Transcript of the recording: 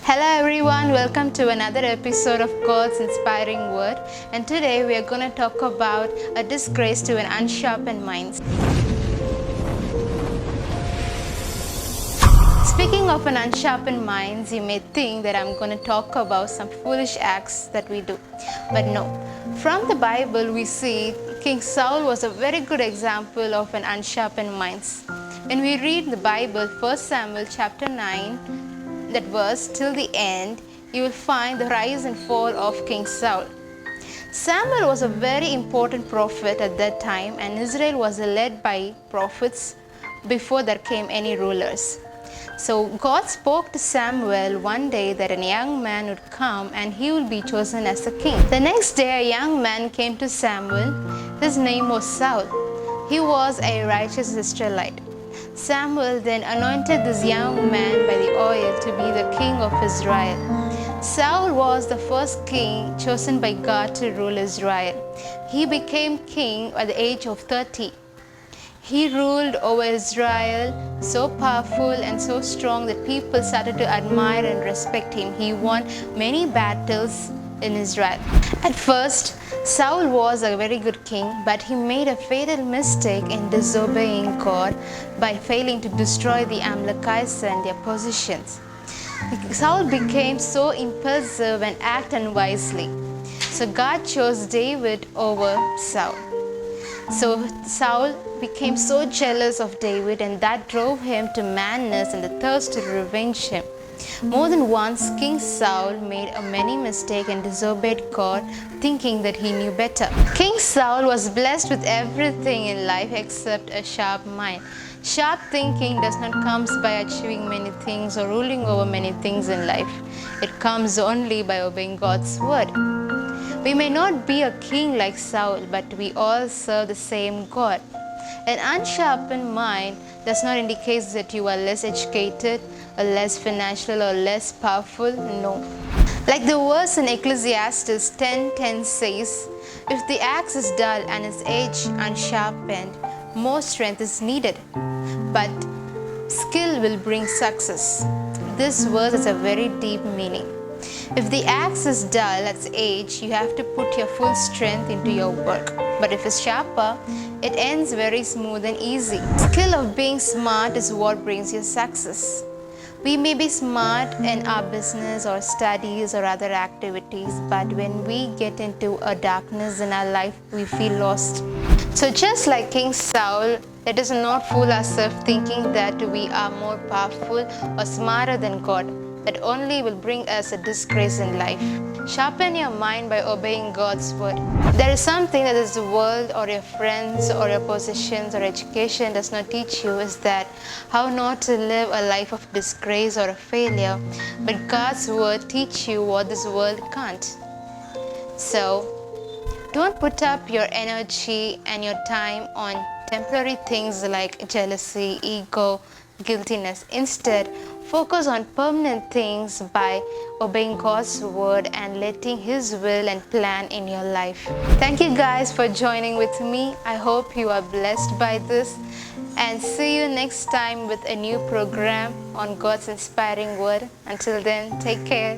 Hello everyone, welcome to another episode of God's Inspiring Word, and today we are going to talk about a disgrace to an unsharpened mind. Speaking of an unsharpened mind, you may think that I'm going to talk about some foolish acts that we do, but no. From the Bible we see King Saul was a very good example of an unsharpened mind. When we read the Bible, 1 Samuel chapter 9, that verse till the end, you will find the rise and fall of King Saul. Samuel was a very important prophet at that time, and Israel was led by prophets before there came any rulers. So God spoke to Samuel one day that a young man would come and he will be chosen as a king. The next day a young man came to Samuel. His name was Saul. He was a righteous Israelite. Samuel then anointed this young man by the oil to be the king of Israel. Saul was the first king chosen by God to rule Israel. He became king at the age of 30. He ruled over Israel so powerful and so strong that people started to admire and respect him. He won many battles in Israel. At first, Saul was a very good king, but he made a fatal mistake in disobeying God by failing to destroy the Amalekites and their possessions. Saul became so impulsive and acted unwisely. So God chose David over Saul. So Saul became so jealous of David, and that drove him to madness and the thirst to revenge him. More than once, King Saul made many mistakes and disobeyed God, thinking that he knew better. King Saul was blessed with everything in life except a sharp mind. Sharp thinking does not come by achieving many things or ruling over many things in life. It comes only by obeying God's word. We may not be a king like Saul, but we all serve the same God. An unsharpened mind does not indicate that you are less educated or less financial or less powerful. No. Like the verse in Ecclesiastes 10:10 says, if the axe is dull and its edge unsharpened, more strength is needed, but skill will bring success. This verse has a very deep meaning. If the axe is dull at its edge, you have to put your full strength into your work. But if it's sharper, it ends very smooth and easy. Skill of being smart is what brings you success. We may be smart in our business or studies or other activities, but when we get into a darkness in our life, we feel lost. So just like King Saul, let us not fool ourselves thinking that we are more powerful or smarter than God. That only will bring us a disgrace in life. Sharpen your mind by obeying God's word. There is something that this world or your friends or your possessions or education does not teach you, is that how not to live a life of disgrace or a failure. But God's word teach you what this world can't. So don't put up your energy and your time on temporary things like jealousy, ego, guiltiness. Instead, focus on permanent things by obeying God's word and letting His will and plan in your life. Thank you guys for joining with me. I hope you are blessed by this, and see you next time with a new program on God's Inspiring Word. Until then, take care.